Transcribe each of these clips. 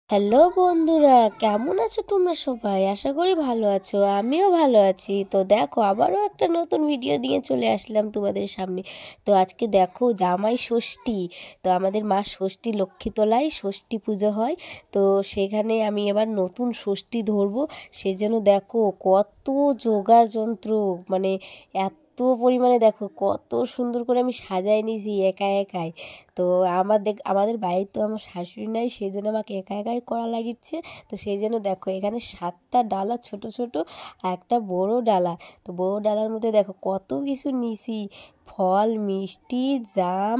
Hello বন্ধুরা, কেমন আছো তোমরা সবাই? আশা করি ভালো আছো। আমিও ভালো আছি। তো দেখো, আবারও একটা নতুন ভিডিও দিয়ে চলে আসলাম তোমাদের সামনে। তো আজকে দেখো, জামাই ষষ্ঠী। তো আমাদের মা ষষ্ঠী লক্ষ্মীতলায় ষষ্ঠী পুজো হয়। তো সেখানে আমি এবার নতুন ষষ্ঠী ধরবো। সেজন্য দেখো কত জোগাড় যন্ত্র, মানে এত পরিমাণে দেখো কত সুন্দর করে আমি সাজাই নিয়েছি একাই। তো আমাদের বাড়িতে তো আমার শাশুড়ি নাই, সেই জন্য আমাকে একাই করা লাগিচ্ছে। তো সেই জন্য দেখো এখানে 7টা ডালা ছোট ছোট আর একটা বড় ডালা। তো বড় ডালার মধ্যে দেখো কত কিছু নিছি, ফল মিষ্টি জাম,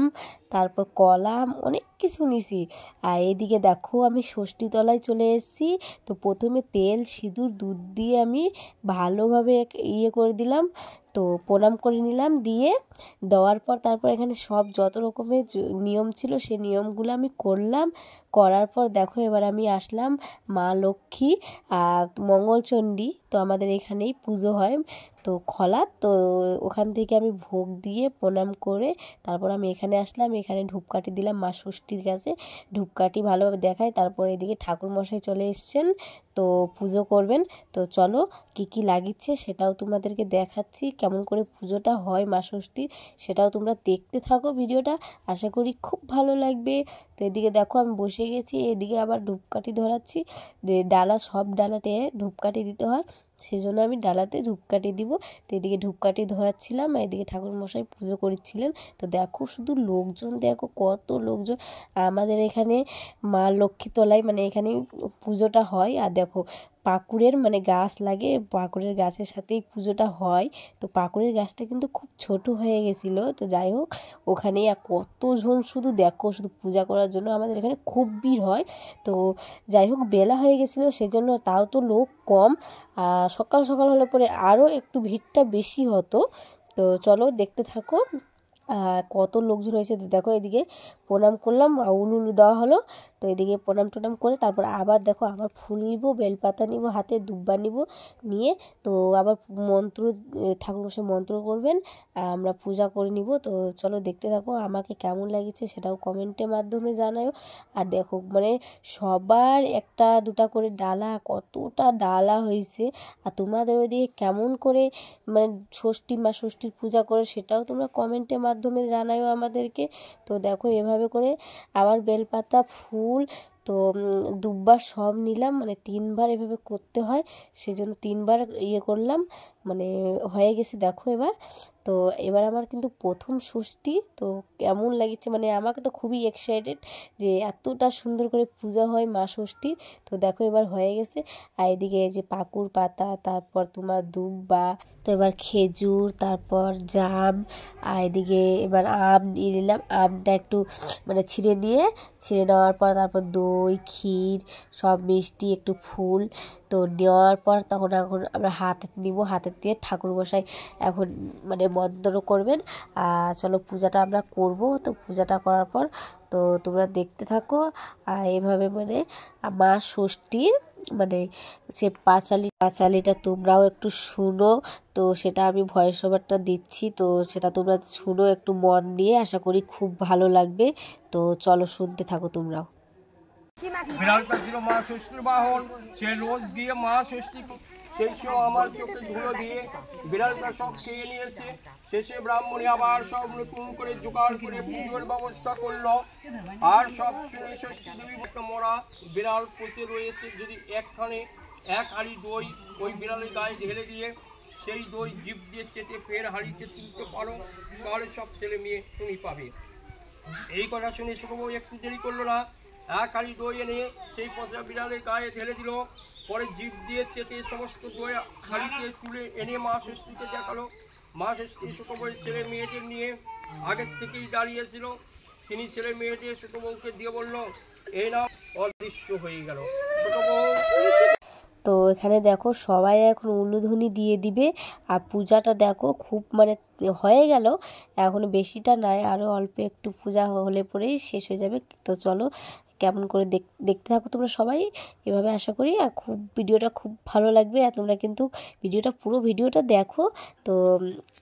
তারপর কলা, অনেক কিছু নিছি। আর এদিকে দেখো আমি ষষ্ঠীতলায় চলে এসেছি। তো প্রথমে তেল সিঁদুর দুধ দিয়ে আমি ভালোভাবে করে দিলাম। তো প্রণাম করে নিলাম, দিয়ে দেওয়ার পর তারপর এখানে সব যত রকমের নিয়ম ছিল সেই নিয়মগুলো আমি করলাম। করার পর দেখো এবার আমি আসলাম মা লক্ষ্মী আর মঙ্গলচণ্ডী। তো আমাদের এখানেই পুজো হয়, তো খলা। তো ওখান থেকে আমি ভোগ দিয়ে প্রণাম করে তারপর আমি এখানে আসলাম। এখানে ধূপকাঠি দিলাম মা ষষ্ঠীর কাছে, ধূপকাঠি ভালোভাবে দেখায়। তারপর এদিকে ঠাকুরমশাই চলে এসছেন, তো পুজো করবেন। তো চলো কি লাগিচ্ছে সেটাও তোমাদেরকে দেখাচ্ছি, কেমন করে পুজোটা হয় মা ষষ্ঠীর, সেটাও তোমরা দেখতে থাকো ভিডিওটা। আশা করি খুব ভালো লাগবে। তো এদিকে দেখো আমি বসে গেছি, এদিকে আবার ধূপকাঠি ধরাচ্ছি। ডালা, সব ডালাতে ধূপকাঠি দিতে হয়, সেজন্য আমি ডালাতে ধূপকাঠি দিব। তো এদিকে ধূপকাঠি ধরাচ্ছিলাম, এদিকে ঠাকুরমশাই পুজো করছিলেন। তো দেখো শুধু লোকজন, দেখো কত লোকজন আমাদের এখানে মা লক্ষ্মীতলায়, মানে এখানে পুজোটা হয়। আর দেখো পাকুড়ের মানে গাছ লাগে, পাকুড়ের গাছের সাথেই পুজোটা হয়। তো পাকুড়ের গাছটা কিন্তু খুব ছোট হয়ে গেছিলো। তো যাই হোক, ওখানে কতজন শুধু দেখো, শুধু পূজা করার জন্য আমাদের এখানে খুব ভিড় হয়। তো যাই হোক, বেলা হয়ে গেছিলো সেজন্য, তাও তো লোক কম। সকাল সকাল হলে পরে আরও একটু ভিড়টা বেশি হতো। তো চলো দেখতে থাকো কত লোকজন হয়েছে। দেখো এদিকে প্রণাম করলাম, উলু দেওয়া হলো। তো এদিকে প্রণাম টনাম করে তারপর আবার দেখো আবার ফুল নিব, বেলপাতা নিব, হাতে দুব্বা নিব, নিয়ে তো আবার মন্ত্র, ঠাকুরমশাই মন্ত্র করবেন, আমরা পূজা করে নিব। তো চলো দেখতে থাকো, আমাকে কেমন লাগছে সেটাও কমেন্টের মাধ্যমে জানাও। আর দেখো মানে সবার একটা দুটা করে ডালা, কতটা ডালা হয়েছে। আর তোমাদের ওইদিকে কেমন করে মানে মা ষষ্ঠীর পূজা করে সেটাও তোমরা কমেন্টের মাধ্যমে জানাও আমাদেরকে। তো দেখো এভাবে করে আবার বেলপাতা, ফুল, তো দুব্বা সব নিলাম, মানে 3বার এভাবে করতে হয়, সেজন্য 3বার করলাম, মানে হয়ে গেছে দেখো এবার। তো এবার আমার কিন্তু প্রথম ষষ্ঠী। তো কেমন লাগছে, মানে আমাকে তো খুবই এক্সাইটেড যে এতটা সুন্দর করে পূজা হয় মা ষষ্ঠীর। তো দেখো এবার হয়ে গেছে। আর এদিকে যে পাকুর পাতা, তারপর তোমার দুব্বা, তো এবার খেজুর, তারপর জাম, আর এদিকে এবার আম নিয়ে নিলাম। আমটা একটু মানে ছিঁড়ে নেওয়ার পর তারপর দই, ক্ষীর, সব মিষ্টি, একটু ফুল। তো নেওয়ার পর তখন এখন আমরা হাতে নিব, হাতে দিয়ে ঠাকুরমশাই এখন মানে মন্ত্র করবেন। চলো পূজাটা আমরা করব। তো পূজাটা করার পর তো তোমরা দেখতে থাকো। আর এভাবে মানে মা ষষ্ঠীর মানে সে পাঁচালিটা তোমরাও একটু শুনো। তো সেটা আমি ভয়েস ওভারটা দিচ্ছি, তো সেটা তোমরা শুনো একটু মন দিয়ে, আশা করি খুব ভালো লাগবে। তো চলো শুনতে থাকো তোমরাও। বিড়ালটা ছিল মা ষষ্ঠীর বাহন, সে রোজ দিয়ে মা ষষ্ঠী সেই সব আমার চোখে ধুলো দিয়ে বিড়ালটা সব খেয়ে নিয়েছে। শেষে ব্রাহ্মণী আবার সব নতুন করে জোগাড় করে পুজোর ব্যবস্থা করলো। আর সব শুনে ষষ্ঠী দেবী মরা বিড়াল পচে রয়েছে, যদি এক হাঁড়ি দই ওই বিড়ালের গায়ে ঢেলে দিয়ে সেই দই জিভ দিয়ে চেটে ফের হাঁড়িতে তুলতে পারো, তাহলে সব ছেলে মেয়ে তুমি পাবে। এই কথা শুনে সুখবউ একটু দেরি করলো না, এক হাঁড়ি দই এনে সেই পচা বিড়ালের গায়ে ঢেলে দিল। পরে জিভ দিয়ে চেটে সমস্ত দই হাঁড়িতে তুলে এনে মা ষষ্ঠীকে দেখালো। মা ষষ্ঠী সুখবউয়ের ছেলে মেয়েদের নিয়ে আগের থেকেই দাঁড়িয়েছিল। তিনি ছেলে মেয়েদের সুখবউকে দিয়ে বলল, এই নাও। অদৃশ্য হয়ে গেল সুখবউ। তো এখানে দেখো সবাই এখন উলুধ্বনি দিয়ে দিবে। আর পূজাটা দেখো খুব মানে হয়ে গেল, এখন বেশিটা নাই, আরও অল্প একটু পূজা হলে পরেই শেষ হয়ে যাবে। তো চলো কেমন করে দেখতে থাকো তোমরা সবাই এভাবে, আশা করি। আর ভিডিওটা খুব ভালো লাগবে। আর তোমরা কিন্তু পুরো ভিডিওটা দেখো। তো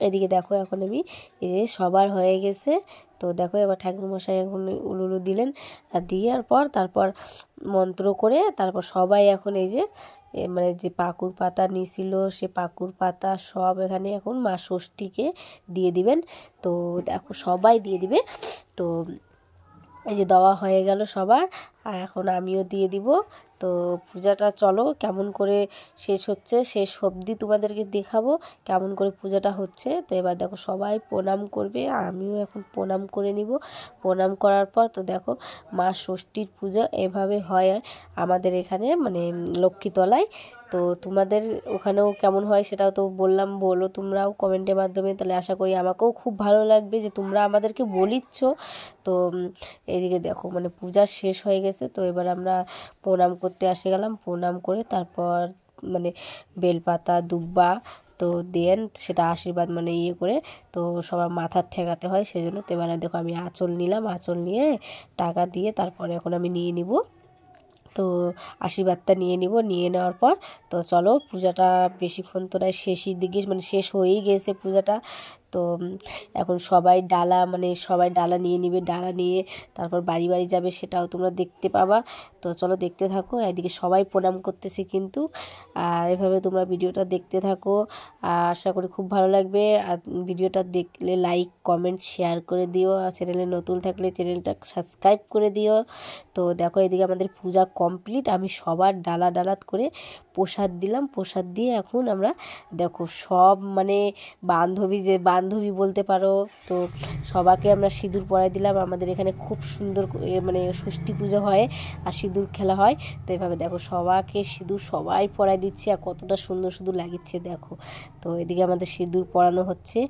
এদিকে দেখো এখন আমি এই যে সবার হয়ে গেছে। তো দেখো এবার ঠাকুরমশাই এখন উলুলু দিলেন, আর দেওয়ার পর তারপর মন্ত্র করে তারপর সবাই এখন এই যে মানে যে পাকুর পাতা নিয়েছিল সে পাকুর পাতা সব এখানে এখন মা ষষ্ঠীকে দিয়ে দিবেন। তো দেখো সবাই দিয়ে দিবে। তো এই যে দেওয়া হয়ে গেল সবার, আর এখন আমিও দিয়ে দিব। তো পূজাটা চলো কেমন করে শেষ হচ্ছে, শেষ অবধি তোমাদেরকে দেখাবো কেমন করে পূজাটা হচ্ছে। তো এবার দেখো সবাই প্রণাম করবে, আমিও এখন প্রণাম করে নিব। প্রণাম করার পর তো দেখো মা ষষ্ঠীর পূজা এভাবে হয় আমাদের এখানে, মানে লক্ষ্মীতলায়। তো তোমাদের ওখানেও কেমন হয় সেটাও তো বললাম, বলো তোমরাও কমেন্টের মাধ্যমে, তাহলে আশা করি আমাকেও খুব ভালো লাগবে যে তোমরা আমাদেরকে বলিচ্ছ। তো এদিকে দেখো মানে পূজা শেষ হয়ে গেছে, তো এবার আমরা প্রণাম করতে আসে গেলাম। প্রণাম করে তারপর মানে বেলপাতা দুব্বা তো দেন সেটা আশীর্বাদ মানে ইয়ে করে তো সবার মাথার ঠেকাতে হয়, সেজন্য। তো এবার দেখো আমি আঁচল নিলাম, আঁচল নিয়ে টাকা দিয়ে তারপরে এখন আমি নিয়ে নিব, তো আশীর্বাদটা নিয়ে নিব। নিয়ে নেওয়ার পর তো চলো পূজাটা বেশিক্ষণ তো নয়, শেষের দিকে মানে শেষ হয়েই গেছে পূজাটা। তো এখন সবাই ডালা মানে সবাই ডালা নিয়ে নিবে, ডালা নিয়ে তারপর বাড়ি বাড়ি যাবে, সেটাও তোমরা দেখতে পাবা। তো চলো দেখতে থাকো, এদিকে সবাই প্রণাম করতেছে কিন্তু। এভাবে তোমরা ভিডিওটা দেখতে থাকো, আশা করি খুব ভালো লাগবে। আর ভিডিওটা দেখলে লাইক কমেন্ট শেয়ার করে দিও, আর চ্যানেলে নতুন থাকলে চ্যানেলটা সাবস্ক্রাইব করে দিও। তো দেখো এদিকে আমাদের পূজা কমপ্লিট, আমি সবার ডালা ডালাত করে প্রসাদ দিলাম। প্রসাদ দিয়ে এখন আমরা দেখো সব মানে বান্ধবী বলতে পারো, তো সবাইকে আমরা সিঁদুর পরাই দিলাম। আমাদের এখানে খুব সুন্দর মানে ষষ্ঠী পুজো হয় আর সিঁদুর খেলা হয়। তো এভাবে দেখো সবাইকে সিঁদুর সবাই পরাই দিচ্ছে, আর কতটা সুন্দর সুন্দর লাগিচ্ছে দেখো। তো এদিকে আমাদের সিঁদুর পরানো হচ্ছে,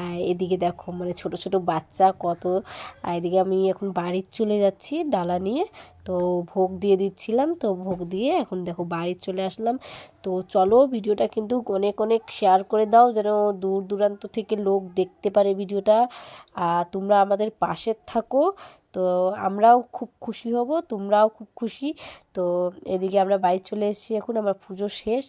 আর এদিকে দেখো মানে ছোট ছোট বাচ্চা কত। আর এদিকে আমি এখন বাড়ি চলে যাচ্ছি ডালা নিয়ে, তো ভোগ দিয়ে দিচ্ছিলাম, তো ভোগ দিয়ে এখন দেখো বাড়ি চলে আসলাম। তো চলো ভিডিওটা কিন্তু অনেক অনেক শেয়ার করে দাও, যেন দূর দূরান্ত থেকে লোক দেখতে পারে ভিডিওটা। আর তোমরা আমাদের পাশে থাকো, তো আমরাও খুব খুশি হব, তোমরাও খুব খুশি। তো এদিকে আমরা বাড়ি চলে এসেছি, এখন আমার পুজো শেষ।